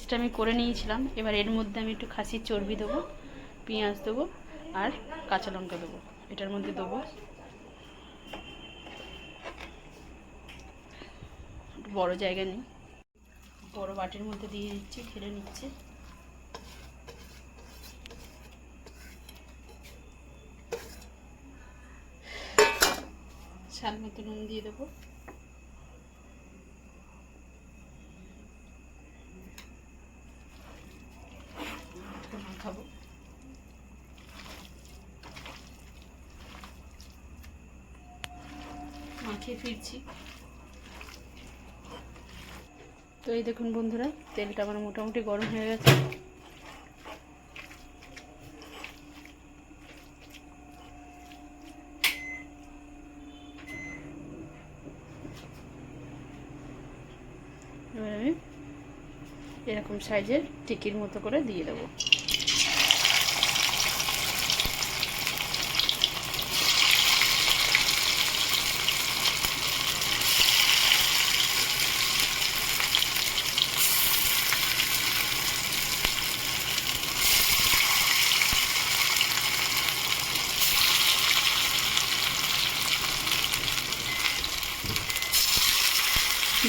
পেস্টটা আমি করে নিয়েছিলাম। এবার এর মধ্যে আমি একটু খাসির চর্বি দেবো, পেঁয়াজ দেবো আর কাঁচা লঙ্কা দেবো। এটার মধ্যে দেবো, একটু বড়ো জায়গা নেই, বড়ো বাটির মধ্যে দিয়ে দিচ্ছি, ঢেলে নিচ্ছে। স্বাদ মতো নুন দিয়ে দেবো, খাবো। মাখিয়ে ফিরছি। তো এই দেখুন বন্ধুরা, তেলটা আমার মোটামুটি গরম হয়ে গেছে। এবার আমি এরকম সাইজের টিকির মতো করে দিয়ে দেবো।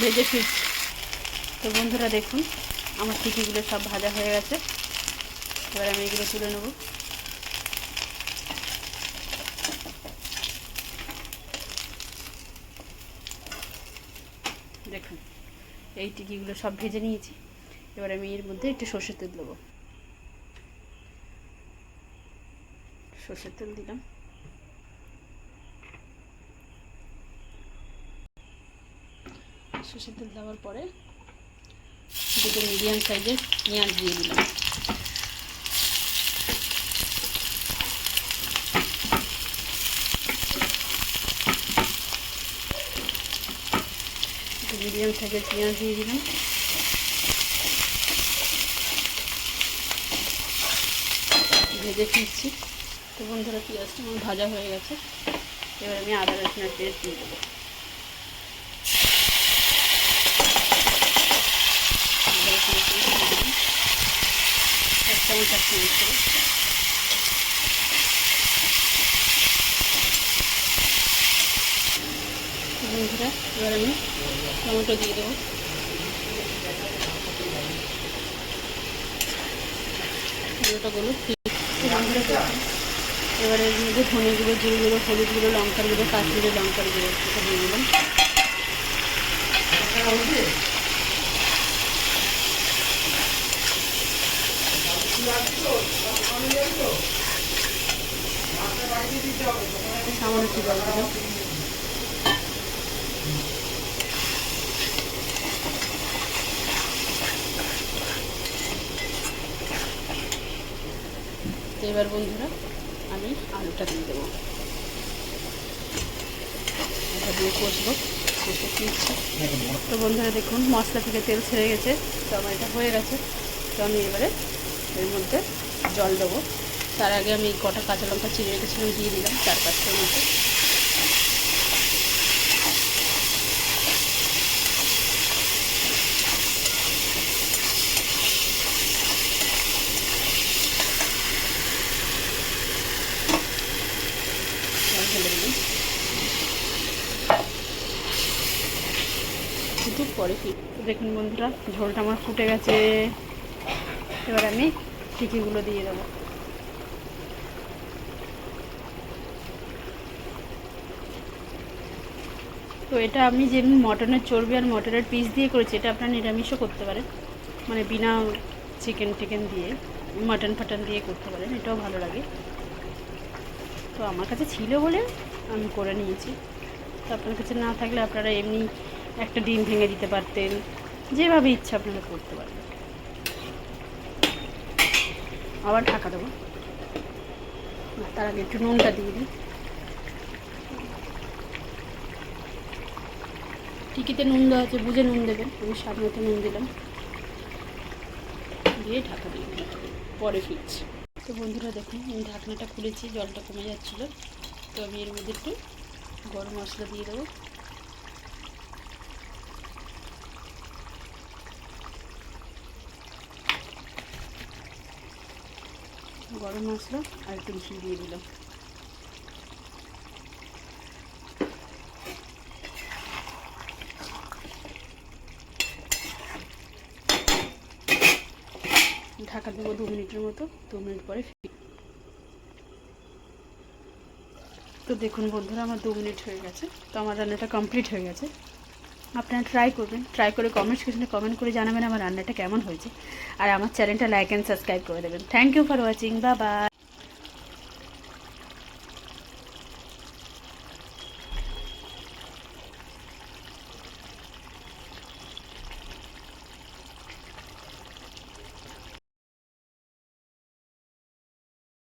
ভেজে ফিরছি। তো বন্ধুরা দেখুন, আমার টিকিগুলো সব ভাজা হয়ে গেছে। এবার আমি এগুলো তুলে নেব। দেখুন, এই টিকিগুলো সব ভেজে নিয়েছি। এবার আমি এর মধ্যে একটু সর্ষের তেল দেবো। সর্ষের তেল দিলাম। সর্ষের তেল দেওয়ার পরে দুটো মিডিয়াম সাইজের পেঁয়াজ দিয়ে দিলাম। মিডিয়াম সাইজের পেঁয়াজ দিয়ে দিলাম। ভেজে ফিরছি। তো বন্ধুরা, পেঁয়াজটা আমার ভাজা হয়ে গেছে। এবার আমি আদা রসুনের পেস্ট দিয়ে দেবো। আদা রসুনের পেস্ট দিয়ে দিলাম 1 চামচ 1 চামচ করে। বন্ধুরা, এবার আমি টমেটো দিয়ে দেবো। টমেটোগুলো বন্ধুরা, এবারে এর মধ্যে ধনে গুঁড়ো, জিরে গুঁড়ো, হলুদ গুঁড়ো, লঙ্কার গুঁড়ো, কাশ্মীরি লঙ্কার গুঁড়ো এটা দিয়ে দিলাম। সামান্য একটু জল দিলাম। এবার বন্ধুরা, আমি আলুটা দিয়ে দেবো। এটা দিয়ে কষবো, কষে দিচ্ছি। তো বন্ধুরা দেখুন, মশলা থেকে তেল ছেড়ে গেছে। তো আমার এটা হয়ে গেছে। তো আমি এবারে এর মধ্যে জল দেবো। তার আগে আমি কটা কাঁচা লঙ্কা চিড়ে রেখেছিলাম, দিয়ে দিলাম 4-5টার মতো। একটু পরে দেখুন বন্ধুরা, ঝোলটা আমার ফুটে গেছে। এবার আমি টিকিগুলো দিয়ে দেবো। তো এটা আমি যেমনি মটনের চর্বি আর মটনের পিস দিয়ে করেছি, এটা আপনারা নিরামিষও করতে পারেন, মানে বিনা চিকেন টিকেন দিয়ে, মাটন ফাটন দিয়ে করতে পারেন, এটাও ভালো লাগে। তো আমার কাছে ছিল বলে আমি করে নিয়েছি। তো আপনার কাছে না থাকলে আপনারা এমনি একটা ডিম ভেঙে দিতে পারতেন, যেভাবে ইচ্ছা আপনারা করতে পারবেন। আবার ঢাকা দেবো। তার আগে একটু নুনটা দিয়ে দিই। টিকিতে নুন দেওয়া আছে, বুঝে নুন দেবেন। আমি স্বাদ মতো নুন দিলাম, দিয়ে ঢাকা দিয়ে দিই। পরে ফিরছি। তো বন্ধুরা দেখুন, আমি ঢাকনাটা খুলেছি, জলটা কমে যাচ্ছিলো। তো আমি এর মধ্যে একটু গরম মশলা দিয়ে দেবো। গরম মশলা আর একটু ঘি দিয়ে দিলাম। ঢাকা দেবো 2 মিনিটের মতো। 2 মিনিট পরে তো দেখুন বন্ধুরা, আমার 2 মিনিট হয়ে গেছে। তো আমার রান্নাটা কমপ্লিট হয়ে গেছে। আপনারা ট্রাই করবেন, ট্রাই করে কমেন্ট সেকশনে কমেন্ট করে জানাবেন আমার রান্নাটা কেমন হয়েছে। আর আমার চ্যানেলটা লাইক অ্যান্ড সাবস্ক্রাইব করে দেবেন। Thank you for watching, bye by.